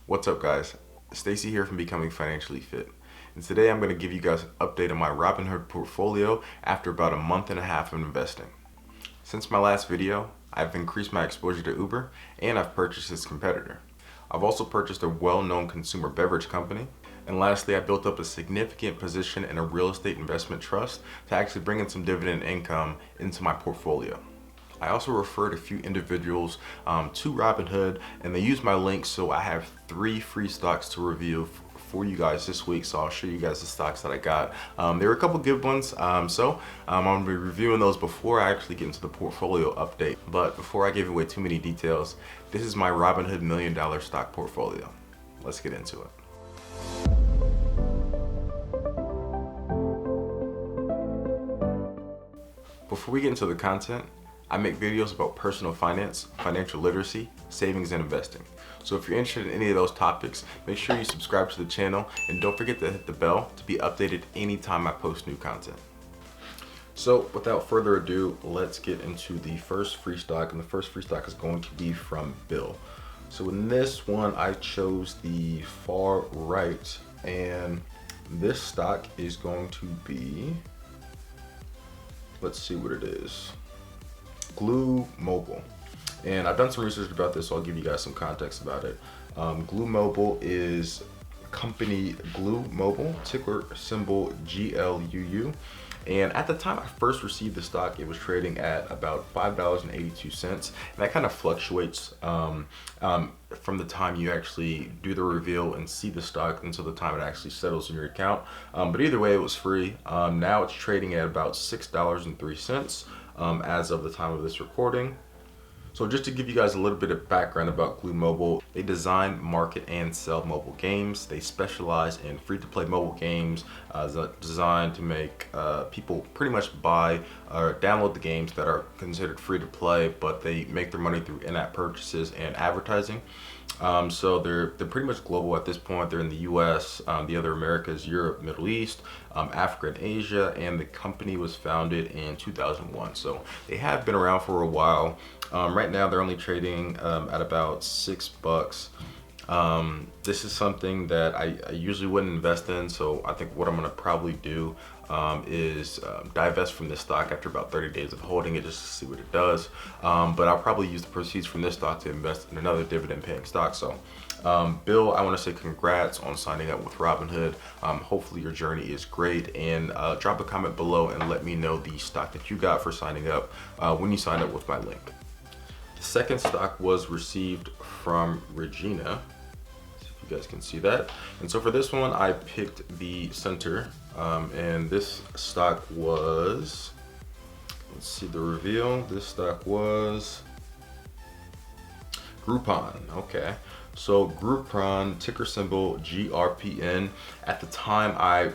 What's up, guys? Stacy here from Becoming Financially Fit. And today I'm going to give you guys an update on my Robinhood portfolio after about a month and a half of investing. Since my last video, I've increased my exposure to Uber and I've purchased its competitor. I've also purchased a well-known consumer beverage company. And lastly, I built up a significant position in a real estate investment trust to actually bring in some dividend income into my portfolio. I also referred a few individuals to Robinhood, and they used my link, so I have 3 free stocks to review for you guys this week. So I'll show you guys the stocks that I got. There were a couple good ones, I'm gonna be reviewing those before I actually get into the portfolio update. But before I give away too many details, this is my Robinhood $1 million stock portfolio. Let's get into it. Before we get into the content, I make videos about personal finance, financial literacy, savings, and investing. So if you're interested in any of those topics, make sure you subscribe to the channel and don't forget to hit the bell to be updated anytime I post new content. So without further ado, let's get into the first free stock, and the first free stock is going to be from Bill. So in this one, I chose the far right, and this stock is going to be, let's see what it is. Glue Mobile. And I've done some research about this, so I'll give you guys some context about it. Glue Mobile is company Glue Mobile, ticker symbol GLUU. And at the time I first received the stock, it was trading at about $5.82. And that kind of fluctuates from the time you actually do the reveal and see the stock until the time it actually settles in your account. But either way, it was free. Now it's trading at about $6.03 as of the time of this recording. So just to give you guys a little bit of background about Glue Mobile, they design, market, and sell mobile games. They specialize in free-to-play mobile games designed to make people pretty much buy or download the games that are considered free-to-play, but they make their money through in-app purchases and advertising. So they're pretty much global at this point. They're in the US, the other Americas, Europe, Middle East, Africa, and Asia, and the company was founded in 2001. So they have been around for a while. Right now they're only trading at about $6. This is something that I usually wouldn't invest in, so I think what I'm gonna probably do is divest from this stock after about 30 days of holding it, just to see what it does. But I'll probably use the proceeds from this stock to invest in another dividend paying stock. So Bill, I want to say congrats on signing up with Robinhood. Hopefully your journey is great, and drop a comment below and let me know the stock that you got for signing up when you sign up with my link. The second stock was received from Regina. You guys can see that. And so for this one, I picked the center, and this stock was, let's see the reveal. This stock was Groupon. Okay, so Groupon, ticker symbol GRPN. At the time I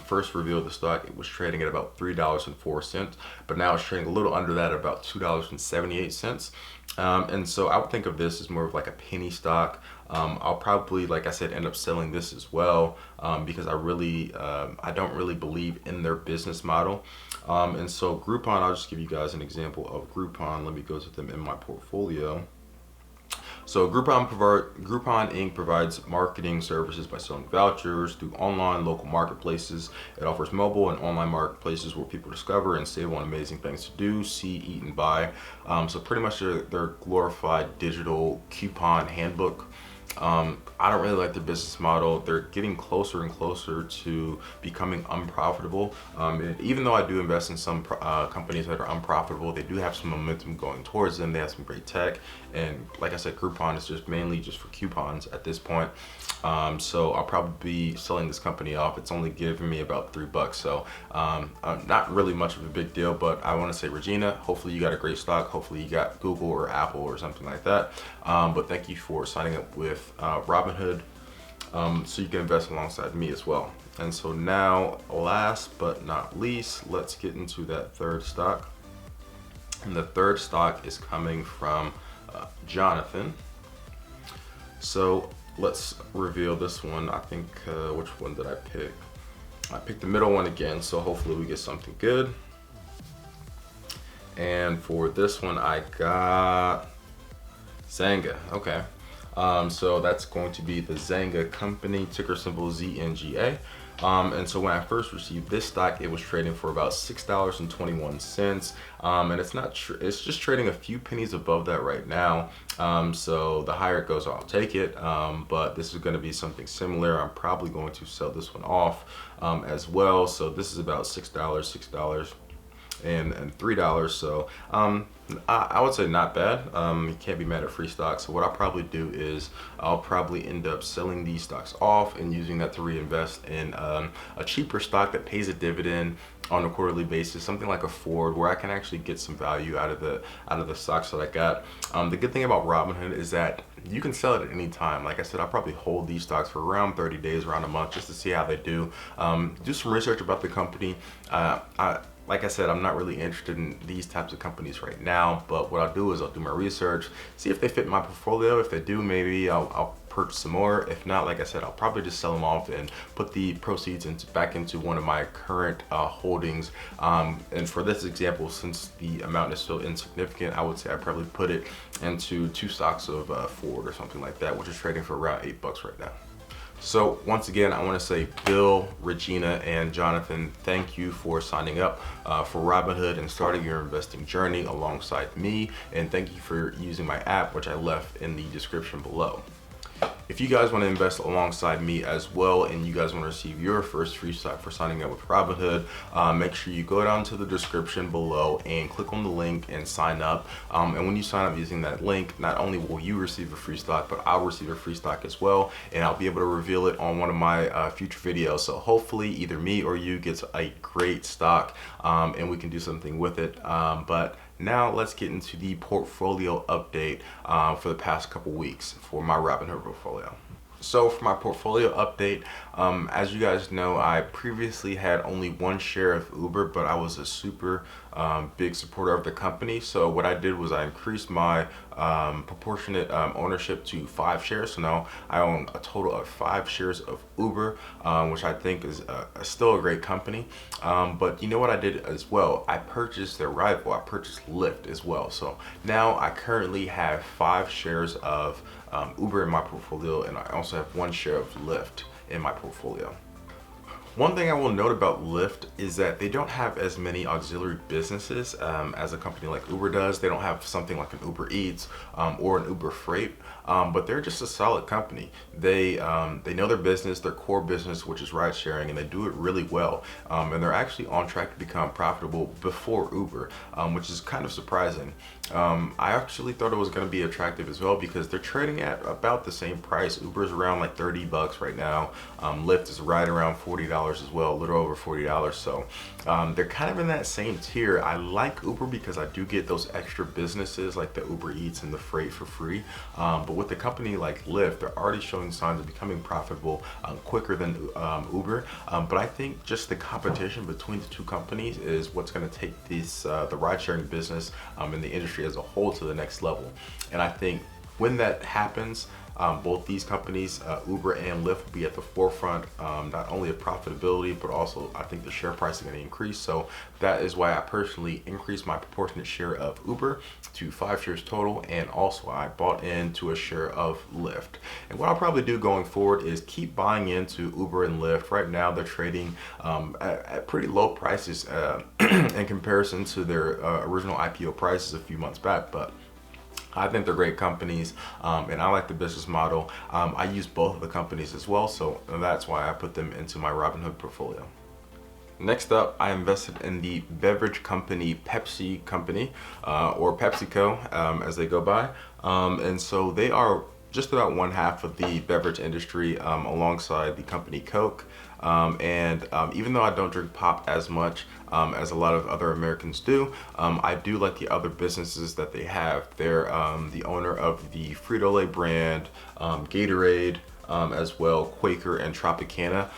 first revealed the stock, it was trading at about $3.04, but now it's trading a little under that, at about $2.78. And so I would think of this as more of like a penny stock. I'll probably, like I said, end up selling this as well because I don't really believe in their business model. And so Groupon, I'll just give you guys an example of Groupon. Let me go to them in my portfolio. So Groupon Inc. provides marketing services by selling vouchers through online local marketplaces. It offers mobile and online marketplaces where people discover and save on amazing things to do, see, eat, and buy. So pretty much their glorified digital coupon handbook. I don't really like their business model. They're getting closer and closer to becoming unprofitable. And even though I do invest in some companies that are unprofitable, they do have some momentum going towards them. They have some great tech. And like I said, Groupon is just mainly just for coupons at this point. So I'll probably be selling this company off. It's only giving me about $3. So not really much of a big deal, but I want to say, Regina, hopefully you got a great stock. Hopefully you got Google or Apple or something like that. But thank you for signing up with Robinhood, so you can invest alongside me as well. And so now, last but not least, let's get into that third stock. And the third stock is coming from Jonathan. So let's reveal this one. I think, which one did I pick? I picked the middle one again, so hopefully we get something good. And for this one, I got Zanga. Okay. So that's going to be the Zynga company, ticker symbol ZNGA. And so when I first received this stock, it was trading for about $6.21. And it's just trading a few pennies above that right now. So the higher it goes, I'll take it. But this is going to be something similar. I'm probably going to sell this one off as well. So this is about $6, and $3. So I would say not bad. You can't be mad at free stocks. So what I'll probably do is I'll probably end up selling these stocks off and using that to reinvest in a cheaper stock that pays a dividend on a quarterly basis, something like a Ford, where I can actually get some value out of the stocks that I got. The good thing about Robinhood is that you can sell it at any time. Like I said, I'll probably hold these stocks for around 30 days, around a month, just to see how they do. Do some research about the company. Like I said, I'm not really interested in these types of companies right now, but what I'll do is I'll do my research, see if they fit my portfolio. If they do, maybe I'll purchase some more. If not, like I said, I'll probably just sell them off and put the proceeds back into one of my current holdings. And for this example, since the amount is so insignificant, I would say I probably put it into 2 stocks of Ford or something like that, which is trading for around $8 right now. So once again, I want to say Bill, Regina, and Jonathan, thank you for signing up for Robinhood and starting your investing journey alongside me. And thank you for using my app, which I left in the description below. If you guys want to invest alongside me as well, and you guys want to receive your first free stock for signing up with Robinhood, make sure you go down to the description below and click on the link and sign up. And when you sign up using that link, not only will you receive a free stock, but I'll receive a free stock as well, and I'll be able to reveal it on one of my future videos. So hopefully either me or you gets a great stock, and we can do something with it. But now let's get into the portfolio update for the past couple weeks for my Robinhood portfolio. So for my portfolio update, as you guys know, I previously had only 1 share of Uber, but I was a super big supporter of the company. So what I did was I increased my proportionate ownership to 5 shares. So now I own a total of 5 shares of Uber, which I think is still a great company. But you know what I did as well? I purchased their rival. I purchased Lyft as well. So now I currently have 5 shares of Uber in my portfolio, and I also have 1 share of Lyft in my portfolio. One thing I will note about Lyft is that they don't have as many auxiliary businesses as a company like Uber does. They don't have something like an Uber Eats or an Uber Freight, but they're just a solid company. They know their business, their core business, which is ride sharing, and they do it really well. And they're actually on track to become profitable before Uber, which is kind of surprising. I actually thought it was going to be attractive as well because they're trading at about the same price. Uber's around like $30 right now. Lyft is right around $40 as well, a little over $40. So they're kind of in that same tier. I like Uber because I do get those extra businesses like the Uber Eats and the Freight for free. But with a company like Lyft, they're already showing signs of becoming profitable quicker than Uber. But I think just the competition between the 2 companies is what's going to take the ride sharing business and the industry as a whole to the next level. And I think when that happens, both these companies, Uber and Lyft, will be at the forefront, not only of profitability, but also I think the share price is going to increase. So that is why I personally increased my proportionate share of Uber to 5 shares total, and also I bought into a share of Lyft. And what I'll probably do going forward is keep buying into Uber and Lyft. Right now they're trading at pretty low prices in comparison to their original IPO prices a few months back, but I think they're great companies, and I like the business model. I use both of the companies as well, so that's why I put them into my Robinhood portfolio. Next up, I invested in the beverage company Pepsi company, or PepsiCo as they go by. And so they are just about 1/2 of the beverage industry alongside the company Coke. Even though I don't drink pop as much as a lot of other Americans do, I do like the other businesses that they have. They're the owner of the Frito-Lay brand, Gatorade, as well, Quaker and Tropicana.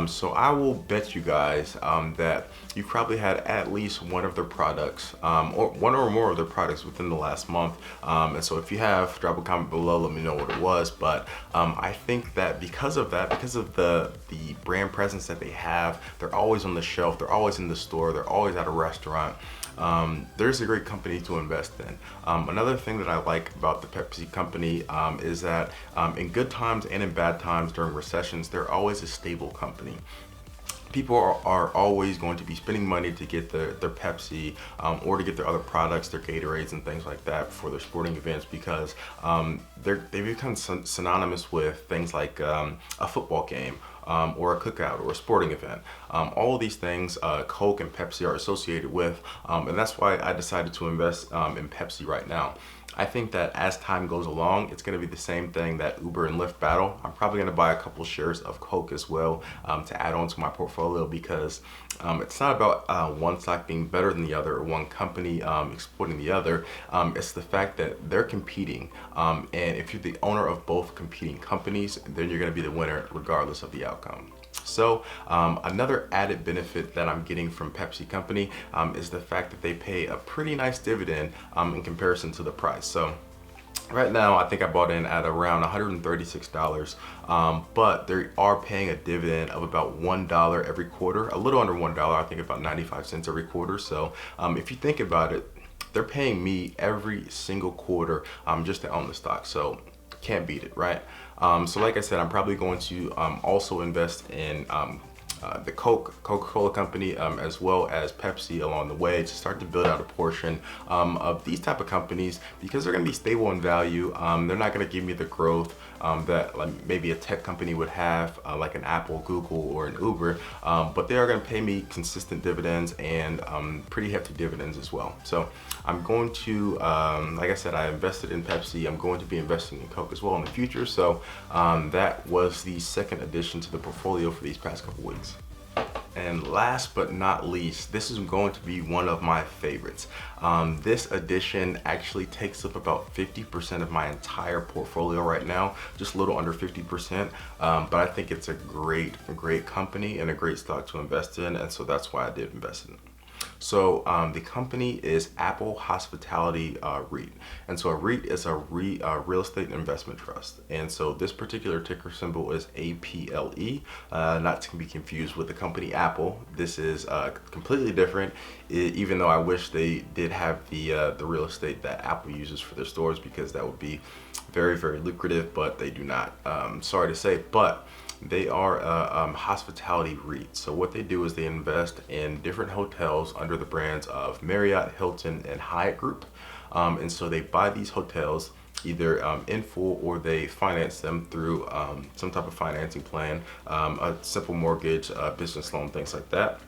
So I will bet you guys that you've probably had at least one of their products, or one or more of their products within the last month. And so if you have, drop a comment below, let me know what it was. But I think that because of the brand presence that they have, they're always on the shelf, they're always in the store, they're always at a restaurant. There's a great company to invest in. Another thing that I like about the Pepsi company is that in good times and in bad times during recessions, they're always a stable company. People are always going to be spending money to get their Pepsi or to get their other products, their Gatorades and things like that for their sporting events, because they become synonymous with things like a football game or a cookout or a sporting event. All of these things Coke and Pepsi are associated with, and that's why I decided to invest in Pepsi right now. I think that as time goes along, it's going to be the same thing, that Uber and Lyft battle. I'm probably going to buy a couple shares of Coke as well to add on to my portfolio, because it's not about one stock being better than the other or one company exploiting the other. It's the fact that they're competing. And if you're the owner of both competing companies, then you're going to be the winner regardless of the outcome. So another added benefit that I'm getting from Pepsi company is the fact that they pay a pretty nice dividend in comparison to the price. So right now, I think I bought in at around $136, but they are paying a dividend of about $1 every quarter, a little under $1, I think about 95 cents every quarter. So if you think about it, they're paying me every single quarter just to own the stock. So can't beat it, right? So like I said, I'm probably going to also invest in the Coca-Cola company as well as Pepsi along the way, to start to build out a portion of these type of companies, because they're going to be stable in value. They're not going to give me the growth that like maybe a tech company would have, like an Apple, Google, or an Uber, but they are going to pay me consistent dividends and pretty hefty dividends as well. So I'm going to, like I said, I invested in Pepsi. I'm going to be investing in Coke as well in the future. So that was the second addition to the portfolio for these past couple weeks. And last but not least, this is going to be one of my favorites. This addition actually takes up about 50% of my entire portfolio right now, just a little under 50%. But I think it's a great company and a great stock to invest in, and so that's why I did invest in it. So the company is APLE Hospitality REIT. And so a REIT is a real estate investment trust. And so this particular ticker symbol is APLE, not to be confused with the company Apple. This is completely different, even though I wish they did have the real estate that Apple uses for their stores, because that would be very, very lucrative, but they do not. Sorry to say, but they are a hospitality REIT. So what they do is they invest in different hotels under the brands of Marriott, Hilton, and Hyatt Group. And so they buy these hotels either in full, or they finance them through some type of financing plan, a simple mortgage, business loan, things like that.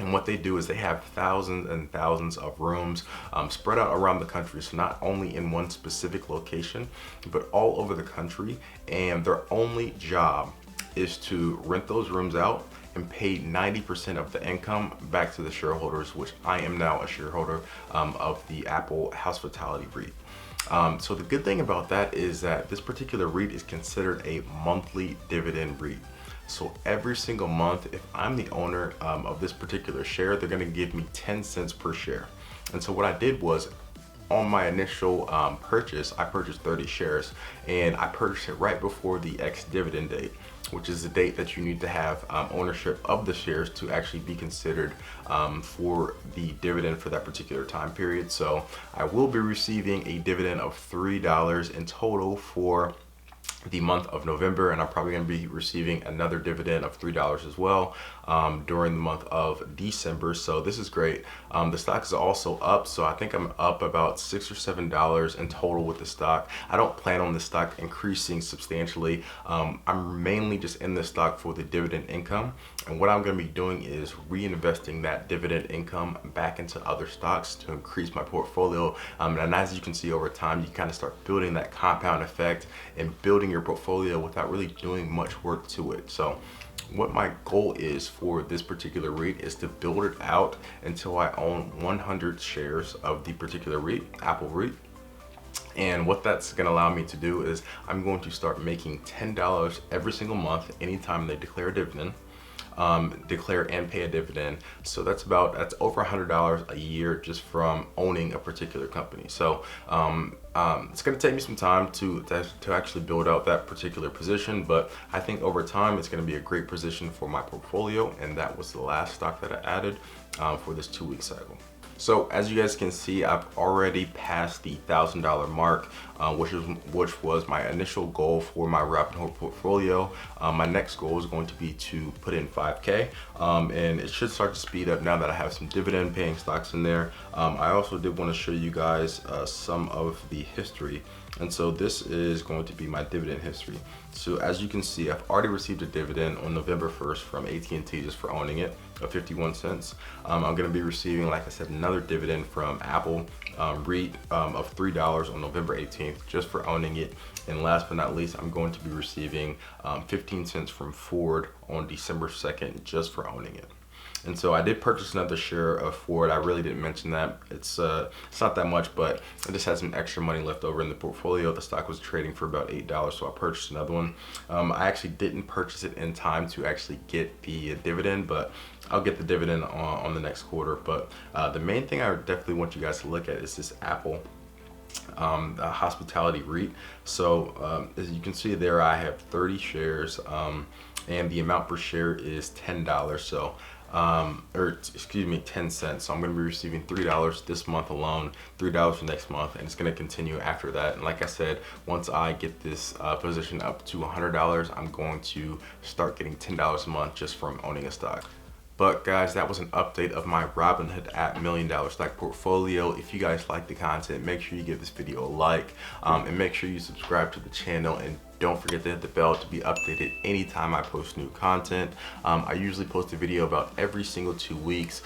And what they do is they have thousands and thousands of rooms spread out around the country. So not only in one specific location, but all over the country. And their only job is to rent those rooms out and pay 90% of the income back to the shareholders, which I am now a shareholder of the APLE Hospitality REIT. So the good thing about that is that this particular REIT is considered a monthly dividend REIT. So every single month, if I'm the owner of this particular share, they're gonna give me 10 cents per share. And so what I did was, on my initial purchase, I purchased 30 shares, and I purchased it right before the ex-dividend date, which is the date that you need to have ownership of the shares to actually be considered for the dividend for that particular time period. So I will be receiving a dividend of $3 in total for the month of November, and I'm probably going to be receiving another dividend of $3 as well during the month of December. So this is great. The stock is also up, so I think I'm up about $6 or $7 in total with the stock. I don't plan on the stock increasing substantially. I'm mainly just in the stock for the dividend income, and what I'm going to be doing is reinvesting that dividend income back into other stocks to increase my portfolio. And as you can see over time, you kind of start building that compound effect and building your portfolio without really doing much work to it. So what my goal is for this particular REIT is to build it out until I own 100 shares of the particular REIT, APLE REIT. And what that's gonna allow me to do is I'm going to start making $10 every single month anytime they declare a dividend. Declare and pay a dividend. So that's over $100 a year just from owning a particular company. So it's going to take me some time to actually build out that particular position, but I think over time it's going to be a great position for my portfolio, and that was the last stock that I added for this 2-week cycle. So as you guys can see, I've already passed the $1,000 mark, which was my initial goal for my Robinhood portfolio. My next goal is going to be to put in 5K, and it should start to speed up now that I have some dividend paying stocks in there. I also did want to show you guys some of the history. And so this is going to be my dividend history. So as you can see, I've already received a dividend on November 1st from AT&T just for owning it of 51 cents. I'm going to be receiving, like I said, another dividend from APLE REIT of $3 on November 18th just for owning it. And last but not least, I'm going to be receiving 15 cents from Ford on December 2nd just for owning it. And so I did purchase another share of Ford. I really didn't mention that. It's not that much, but I just had some extra money left over in the portfolio. The stock was trading for about $8, so I purchased another one. I actually didn't purchase it in time to actually get the dividend, but I'll get the dividend on the next quarter. But the main thing I definitely want you guys to look at is this APLE hospitality REIT. So as you can see there, I have 30 shares, and the amount per share is $10. So or excuse me, 10 cents. So I'm going to be receiving $3 this month alone, $3 for next month, and it's going to continue after that. And like I said, once I get this position up to $100, I'm going to start getting $10 a month just from owning a stock. But guys, that was an update of my Robinhood at $1 Million Stock portfolio. If you guys like the content, make sure you give this video a like, and make sure you subscribe to the channel, and don't forget to hit the bell to be updated anytime I post new content. I usually post a video about every single 2 weeks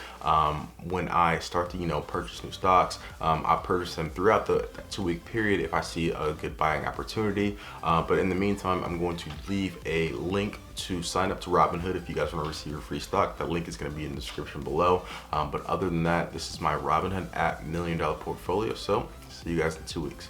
when I start to purchase new stocks. I purchase them throughout the 2-week period if I see a good buying opportunity. But in the meantime, I'm going to leave a link to sign up to Robinhood if you guys want to receive your free stock. That link is going to be in the description below. But other than that, this is my Robinhood at $1 Million portfolio. So see you guys in 2 weeks.